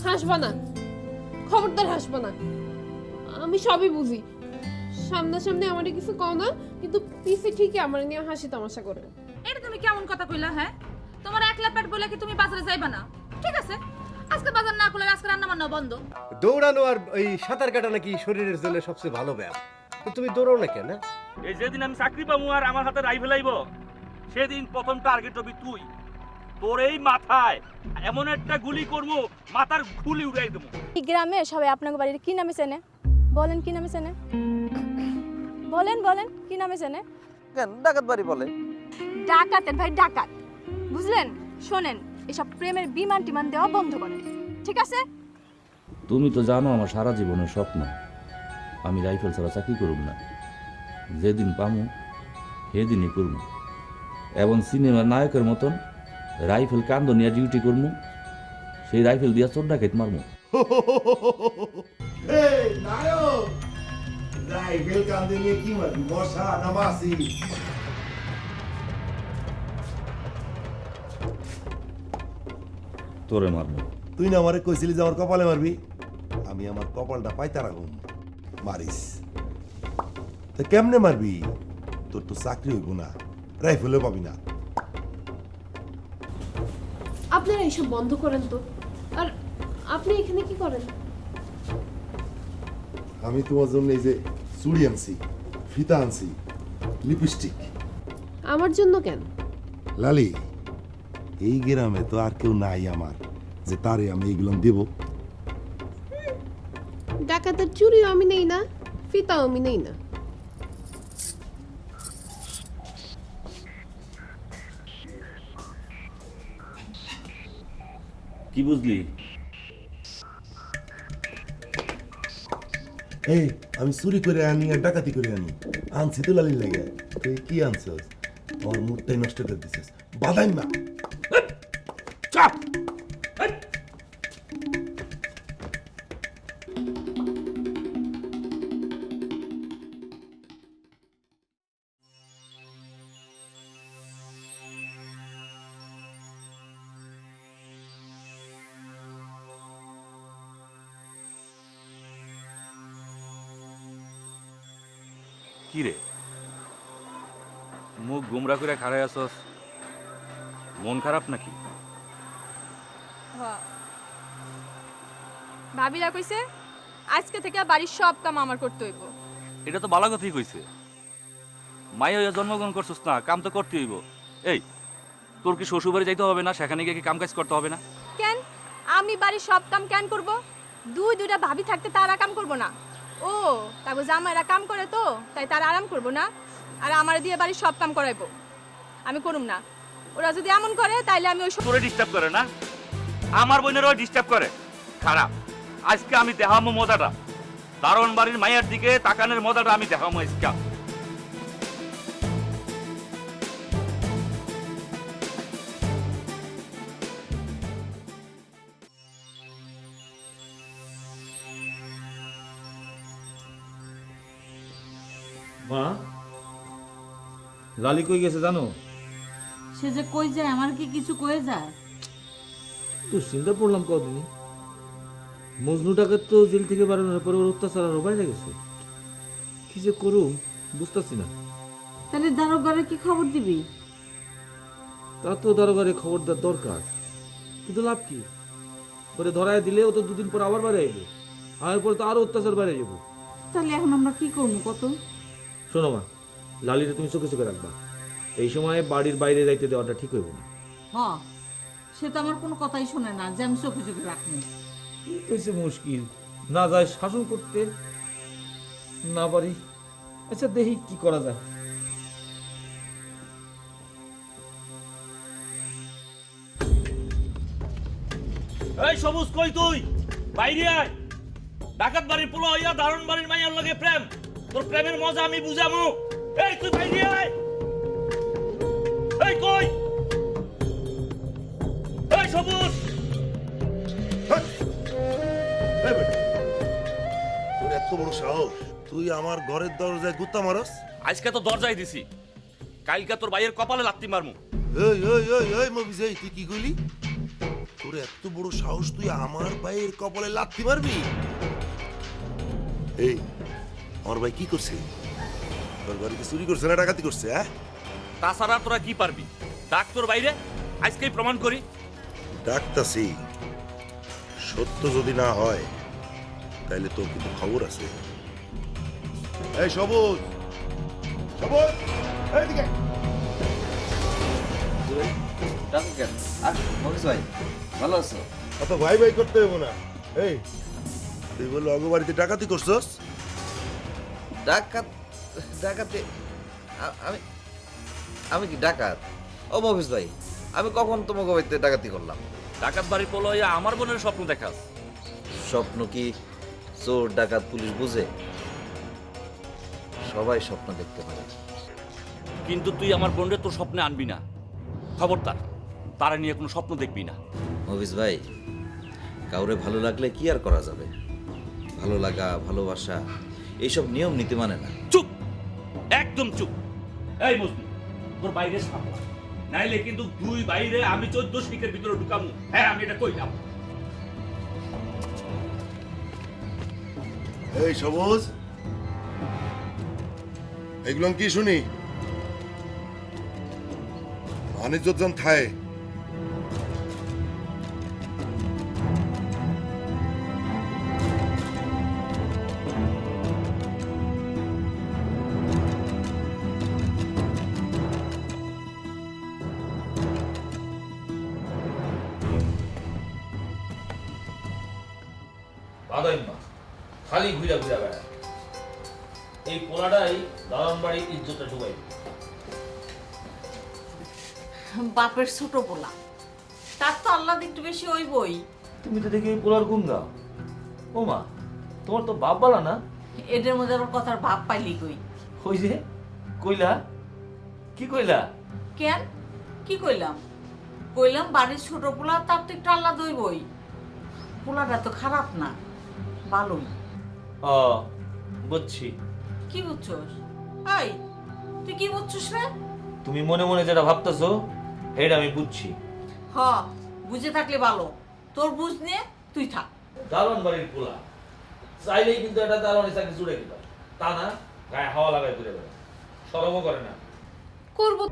হাসবা না, খবরদার হাসবা না। আমি সবই বুঝি। সামনাসামনি আমারে কিছু কও না, কিন্তু পিছে ঠিকই আমার নিয়ে হাসি তামাশা করে। এটা তুমি কেমন কথা কইলা? হ্যাঁ, তোমার একলা পেট বলে কি তুমি বাজারে যাইবা না? ঠিক আছে, আজকে বাজার না করলে আজকে রান্না বান্না বন্ধ। দৌড়ানো আর এই সাঁতার কাটা নাকি শরীরের জন্য সবচেয়ে ভালো ব্যায়াম। তো তুমি দৌড়াও না কেন? এই যেদিন আমি চাকরি পাবো আর আমার হাতে রাইফেল আইব, সেদিন প্রথম টার্গেট হবি তুই। তোর এই মাথায় এমন একটা গুলি করবো, মাথার খুলি উড়াই দেবো। এই গ্রামে সবাই আপনার বাড়ির কি নামে চেনে? বলেন কি নামে চেনে? বলেন বলেন কি নামে চেনে? কেন ডাকাত বাড়ি বলে? ডাকাতের ভাই ডাকাত, বুঝলেন? শোনেন, এসব প্রেমের বিমান টিমান দেওয়া বন্ধ করেন, ঠিক আছে? তুমি তো জানো আমার সারা জীবনের স্বপ্ন আমি রাইফেল ছাড়া চাকরি করব না। যেদিন পামু সেদিনই করব, এবং সিনেমার নায়কের মতন রাইফেল কান্দ নিয়ে ডিউটি করবো। সেই রাইফেল দিয়া চোর ডাকাত মারবো। রাইফেল কান্দে নিয়ে কি মারবি? মশা না মাছি? তোরে মারবো। তুই না আমারে কইছিলি যে আমার কপালে মারবি। আমি আমার কপালটা পাইতা রাখুন, মারিস। তা কেমনে মারবি? তোর তো চাকরি হইব না, রাইফেলও পাবি না। আপনারা এইসব বন্ধ করেন তো। আর আপনি এখানে কি করেন? আমি তোমার জন্য এই যে চুড়ি আনছি, ফিতা আনছি, লিপস্টিক। আমার জন্য কেন? লালি, এই গ্রামে তো আর কেউ নাই আমার যে তারে আমি এইগুলো দেব। ডাকাতের চুরিও আমি নেই না, ফিতাও আমি নেই না। কি বুঝলি? এই আমি চুরি করে আনি আর ডাকাতি করে আনি, আনছি তো লালির লাগে। তুই কি আনছস? আমার মুডটাই নষ্ট করে দিছিস। বাদাই না, চাপ। কি রে, মুখ গুমরা করে খাড়াই আসস, মন খারাপ নাকি? ভাবিরা কইছে আজকে থেকে বাড়ির সব কাম আমার করতে হইব। এটা তো ভালো কথাই কইছে। মাই হইয়া জন্মগ্রহণ করছিস না, কাম তো করতে হইব। এই, তোর কি শ্বশুর বাড়ি যাইতে হবে না? সেখানে গিয়ে কি কাম কাজ করতে হবে না? কেন আমি বাড়ির সব কাম কেন করব? দুইটা ভাবি থাকতে তারা কাম করব না? ও তারপর জামাইরা কাম করে তো তাই তারা আরাম করব না, আর আমার দিয়ে বাড়ির সব কাম করাইবো? আমি করুম না। ওরা যদি এমন করে তাইলে আমি ওই তোরে ডিস্টার্ব করে না? আমার বোনেরও ডিস্টার্ব করে। খারাপ, আজকে আমি দেখামো মজাটা। দারোয়ান বাড়ির মায়ের দিকে তাকানের মজাটা আমি দেখামো আজকে। মা, লালি কই গেছে জানো? সে যে কই যায় আমার কি কিছু কয়ে যায়? তো চিন্তা পড়লাম কদিনই মজনুটাকে তো জেল থেকে বাড়ানোর পরে ওর অত্যাচার আরো বাইরে গেছে। কি যে করুম বুঝতেছি না। তাহলে দারোগারে কি খবর দিবি? তা তো দারোগারে খবর দেওয়ার দরকার, কিন্তু লাভ কি? পরে ধরায় দিলে ও তো দুদিন পর আবার বাইরে আইবে, আমার পরে তো আরো অত্যাচার বাইরে যাবো। তাহলে এখন আমরা কি করবো কত? শোনো মা, লালিরে তুমি চোখে চোখে রাখবা। এই সময় বাড়ির বাইরে যাইতে দেওয়াটা ঠিক হইব না। হ্যাঁ, সে তো আমার কোনো কথাই শোনে না যে আমি চোখে চোখে রাখবো। হয়েছে মুশকিল, না যায় শাসন করতে, না পারি। আচ্ছা দেখি কি করা যায়। এই সবুজ কই তুই? বাইরে আয়। ডাকাত বাড়ির পোলা হইয়া দারুণ বাড়ির মাইয়ার লগে প্রেম, তোর প্রেমের মজা আমি বুঝামু। এই তুই বাইরে আয়। এই কই? এই সবুজ। এই বেটা, তোর এত বড় সাহস, তুই আমার ঘরের দরজায় গুত্তা মারস? আজকে তো দরজায় দিছি, কালকে তোর ভাইয়ের কপালে লাত্তি মারমু। এই এই এই এই মবিজ, এই তুই কি কইলি? তোর এত বড় সাহস, তুই আমার ভাইয়ের কপালে লাথি মারবি? এই, আমার ভাই কি করছে? তোর ঘরে কি চুরি করছে না ডাকাতি করছে? হ্যাঁ, তাছাড়া তোরা কি পারবি? ডাক তোর বাইরে, আজকেই প্রমাণ করি। ডাকতাছি। সত্য যদি না হয় তাহলে তোর কিন্তু খবর আছে। এই সবুজ, সবুজ, এইদিকে। ভালো আছো? অত ভাই ভাই করতে হইব না। এই, তুই বললো অগবাড়িতে ডাকাতি করছস? ডাকাতে আমি আমি কি ডাকাত? ও মফিজ ভাই, আমি কখন তোমাকে বাড়িতে ডাকাতি করলাম? ডাকাত বাড়ির পোলা হইয়া আমার বোনের স্বপ্ন দেখাস। স্বপ্ন কি চোর ডাকাত পুলিশ বুঝে? সবাই স্বপ্ন দেখতে পারে। কিন্তু তুই আমার বোনের তোর স্বপ্নে আনবি না, খবরদার। তারা নিয়ে কোনো স্বপ্ন দেখবি না। মফিজ ভাই, কাউরে ভালো লাগলে কি আর করা যাবে? ভালো লাগা, ভালোবাসা এইসব নিয়ম নীতি মানে না। চুপ, একদম চুপ। এই মজনু, তোর বাইরে সামলা, নাইলে কিন্তু দুই বাইরে আমি 14 শিখের ভিতরে ঢুকামু। হ্যাঁ, আমি এটা কইলাম। এই সবুজ, এগুলো কি শুনি? বাণিজ্যজন থায় বাদাইম্মা খালি ঘুরা ঘুরা বেড়া। এই পোলাটাই দারণ বাড়ির ইজ্জতটা ডুবাই। বাপের ছোট পোলা, তার তো আল্লাহ একটু বেশি ওই বই। তুমি তো দেখি এই পোলার গুণ গাও। ও মা, তোমার তো বাপ বালা না? এদের মধ্যে আবার কথার ভাব পাইলি কই? ওই যে কইলা, কি কইলা? কেন কি কইলাম? কইলাম বাড়ির ছোট পোলা, তার তো একটু আল্লাহ দই বই। পোলাটা তো খারাপ না, ভালোই। ও বুঝছি। কি বুঝছস? এই, তুই কি বুঝছস রে? তুমি মনে মনে যেটা ভাবতেছো এটা আমি বুঝছি। হ, বুঝে থাকলে ভালো। তোর বুঝ নিয়ে তুই থাক। দারণ বাড়ির পোলা চাইলেই কিন্তু একটা দারণের চাকরি জুড়ে গেল, তা না গায়ে হাওয়া লাগায় ঘুরে বেড়ায়, শরমও করে না। করবো।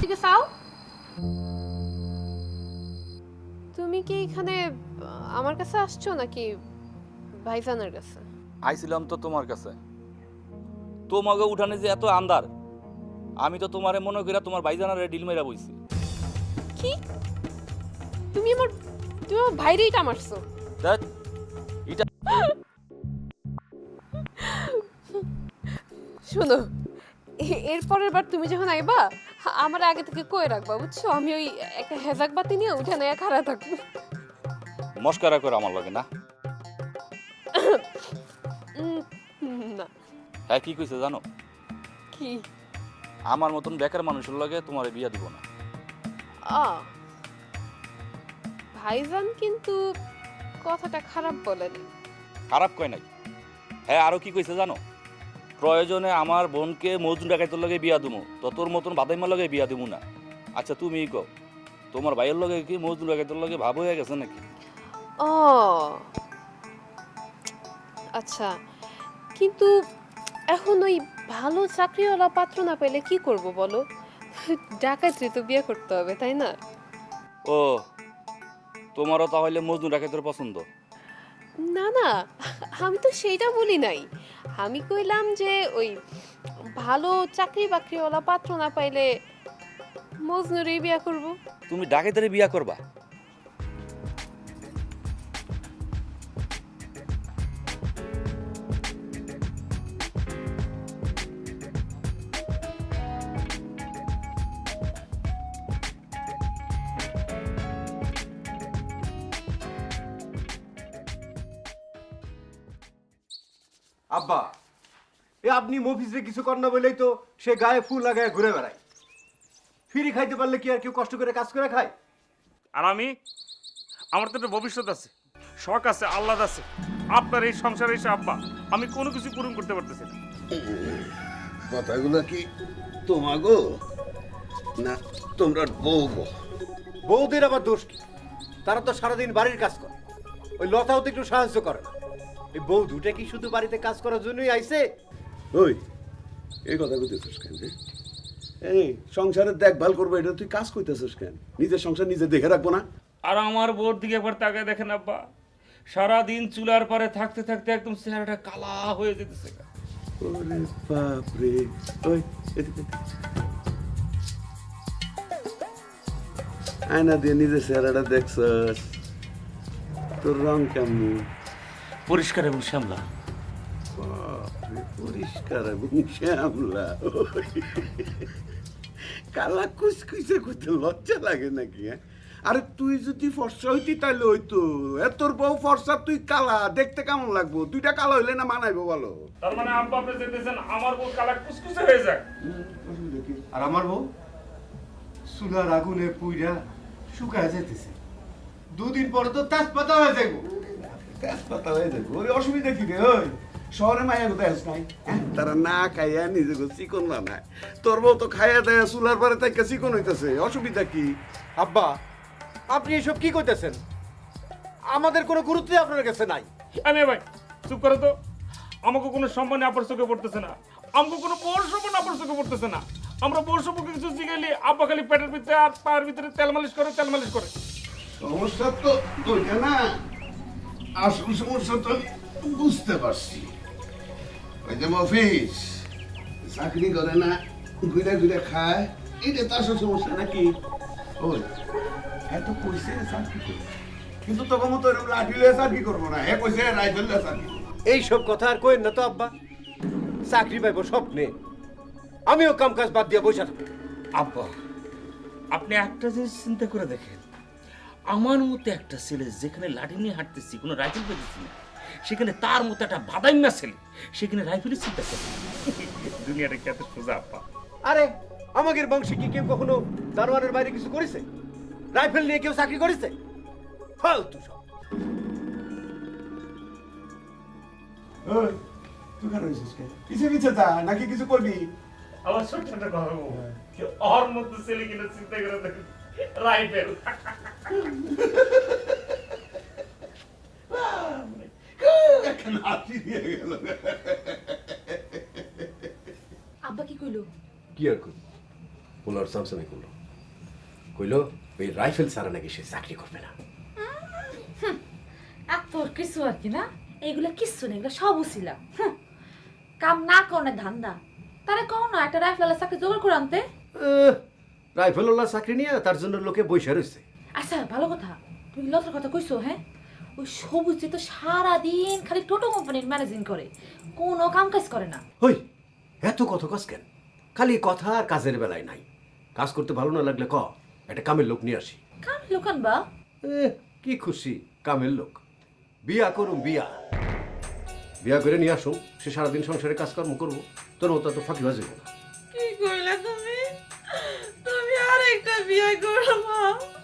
ঠিক আছে, আও। তুমি কি এখানে আমার কাছে আসছো নাকি ভাইজানের কাছে? আইছিলাম তো তোমার কাছে। তোমাকে উঠানে যে এত আন্দার, আমি তো তোমারে মনে কইরা তোমার ভাইজানারে ডিল মেরা বইছি। কি? তুমি আমার ভাইরেই টা মারছো? দেখ, এটা শোনো, এর পরের বার তুমি যখন আইবা আমার আগে থেকে কই রাখবা, বুঝছো? আমি ওই একটা হেজাক বাতি নিয়ে উঠানে খাড়া থাকবো। মস্কারা করে আমার লাগে না। না। হ্যাঁ, কি কইছে জানো? কি? আমার মতন বেকার মানুষের লগে তোমার বিয়া দিব না। ভাইজান কিন্তু কথাটা খারাপ বলেনি। খারাপ কয় নাই, হ্যাঁ আরো কি কইছে জানো? প্রয়োজনে আমার বোনকে মজনু ডাকাইতের লগে বিয়া দিমু, তো তোর মতন বাদাইমার লগে বিয়া দিমু না। আচ্ছা তুমি কও, তোমার ভাইয়ের লগে কি মজনু ডাকাইতের লগে ভাব হয়ে গেছে নাকি? ও আচ্ছা, কিন্তু এখন ওই ভালো চাকরিওয়ালা পাত্র না পেলে কি করব বলো? ডাকাইতে তো বিয়ে করতে হবে, তাই না? ও, তোমারও তাহলে মজনু ডাকাইতের পছন্দ? না না, আমি তো সেইটা বলি নাই। আমি কইলাম যে ওই ভালো চাকরি বাকরিওয়ালা পাত্র না পাইলে মজনুরই বিয়ে করব। তুমি ডাকাইতের বিয়া করবা? আব্বা, এ আপনি মফিজে কিছু কর না বলেই তো সে গায়ে ফুল লাগায় ঘুরে বেড়ায়। ফিরি খাইতে পারলে কি আর কেউ কষ্ট করে কাজ করে খায়? আর আমার তো একটা ভবিষ্যৎ আছে, শখ আছে, আহ্লাদ আছে। আপনার এই সংসারে এসে আব্বা আমি কোনো কিছু পূরণ করতে পারতেছি না। কথাগুলো কি তোমাগো না তোমরা বউ গো? বউদের আবার দোষ কি? তারা তো সারাদিন বাড়ির কাজ করে, ওই লতাও তো একটু সাহায্য করে না। এই বউ দুটা কি শুধু বাড়িতে কাজ করার জন্যই আইছে? ওই এই কথা কইতেছিস কেন রে? এই সংসারের দেখভাল করবো, এটা তুই কাজ কইতেছিস কেন? নিজের সংসার নিজে দেখে রাখবো না? আর আমার বোর দিকে একবার তাকায় দেখেন আব্বা, সারাদিন চুলার পারে থাকতে থাকতে একদম চেহারাটা কালা হয়ে যেতেছে। ওরে বাপ রে, ওই এদিকে। আয়না দিয়ে নিজের চেহারাটা দেখছস? তোর রং কেমন? পরিষ্কার এবং শ্যামলা। বাপরে, পরিষ্কার এবং শ্যামলা। কালা কুচকুচে করতে লজ্জা লাগে নাকি? হ্যাঁ, আরে তুই যদি ফর্সা হইতি তাহলে হইতো। তোর বউ ফর্সা, তুই কালা, দেখতে কেমন লাগবো? দুইটা কালা হইলে না মানাইবো বলো? তার মানে আব্বা আপনি যেতেছেন আমার বউ কালা কুচকুচে হয়ে যায়। আর আমার বউ চুলার আগুনে পুইরা শুকায় যেতেছে, দুদিন পরে তো তেজপাতা হয়ে যাবো। তেজপাতা হয়ে যাবো, ওই অসুবিধা কি রে? ওই শহরে মায়া কোথায় আস নাই? তারা না খাইয়া নিজেকে চিকন বানায়, তোর বউ তো খাইয়া দেয় চুলার পরে তাই চিকন হইতেছে, অসুবিধা কি? আব্বা, আপনি এসব কি করতেছেন? আমাদের কোনো গুরুত্বই আপনার কাছে নাই। আমি ভাই চুপ করো তো। আমাকে কোনো সম্মানে আপনার চোখে পড়তেছে না, আমাকে কোনো বড় সম্মান আপনার চোখে পড়তেছে না। আমরা বড় সম্পর্কে কিছু জিগাইলে আব্বা খালি পেটের ভিতরে আর পায়ের ভিতরে তেল মালিশ করে। সমস্যা তো ওইটা না, আসল সমস্যা তো আমি বুঝতে পারছি। ওই যে মফিস চাকরি করে না, ঘুরে ঘুরে খায়, এটা তো আসল সমস্যা নাকি? ওই এত কইছে চাকরি করবে, কিন্তু তখন মতো এরকম লাঠি লয়ে চাকরি করবো না, হ্যাঁ কইছে রাইফেল লয়ে চাকরি করবো। এইসব কথা আর কইেন না তো আব্বা। চাকরি পাইব স্বপ্নে, আমিও কাম কাজ বাদ দিয়ে বসে থাকবো। আব্বা আপনি একটা জিনিস চিন্তা করে দেখেন, আমার মতো একটা ছেলে যেখানে লাঠি নিয়ে হাঁটতেছি, কোনো রাইফেল পেতেছি না, সেখানে তার মতো একটা বাদাইমা ছেলে সেখানে রাইফেলের চিন্তা করে। দুনিয়াটা কি এত সোজা আব্বা? আরে আমাদের বংশে কি কেউ কখনো দারোয়ানের বাইরে কিছু করেছে? রাইফেল নিয়ে কেউ চাকরি করেছে? ফালতু সব। ওই তুই কেন হয়েছিস? কিছু কিছু যা নাকি কিছু করবি? আমার ছোট্ট একটা কথা বলবো, ওর মতো ছেলে কিনা চিন্তা করে দেখেন রাইফেল। আব্বা কি কইলো? কি আর করবো, পোলার সামসামি করলো, কইলো ওই রাইফেল ছাড়া নাকি সে চাকরি করবে না। এত কিছু আর কি না, এইগুলা কিচ্ছু নেই, এগুলো সব উছিলা। কাম না করনে ধান্দা। তারা কও না একটা রাইফেলের চাকরি জোগাড় করে আনতে। রাইফেল ওলা চাকরি নিয়ে তার জন্য লোকে বসে রয়েছে। আচ্ছা ভালো কথা, তুমি লতার কথা কইছো। হ্যাঁ, ওই সবুজ তো সারাদিন খালি টোটো কোম্পানির ম্যানেজিং করে, কোনো কাম কাজ করে না। হই এত কত কাজ কেন? খালি কথা আর কাজের বেলায় নাই। কাজ করতে ভালো না লাগলে ক, একটা কামের লোক নিয়ে আসি। কাম লোকান বা কি খুশি কামের লোক, বিয়া করুম, বিয়া করে নিয়ে আসুন, সে সারাদিন সংসারে কাজকর্ম করবো, তোর মতো তো ফাঁকি বাজবে না। কি কইলা তুমি? তুমি আরেকটা বিয়ে করো মা?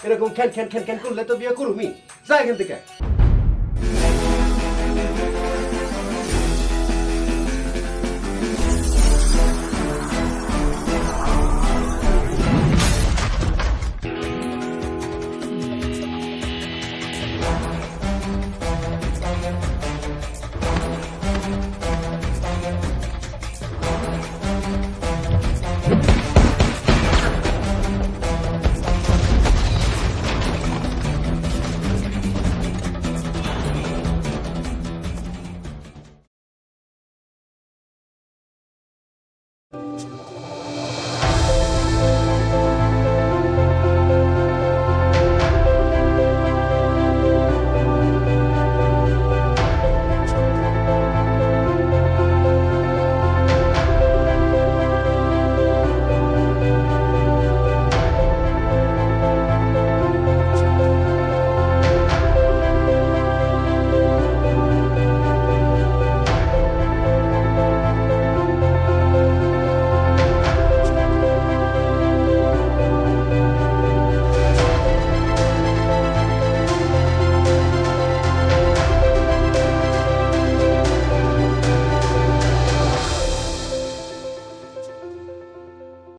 এরকম খ্যান খ্যান খ্যান খ্যান করলে তো বিয়ে করুমি যা এখান থেকে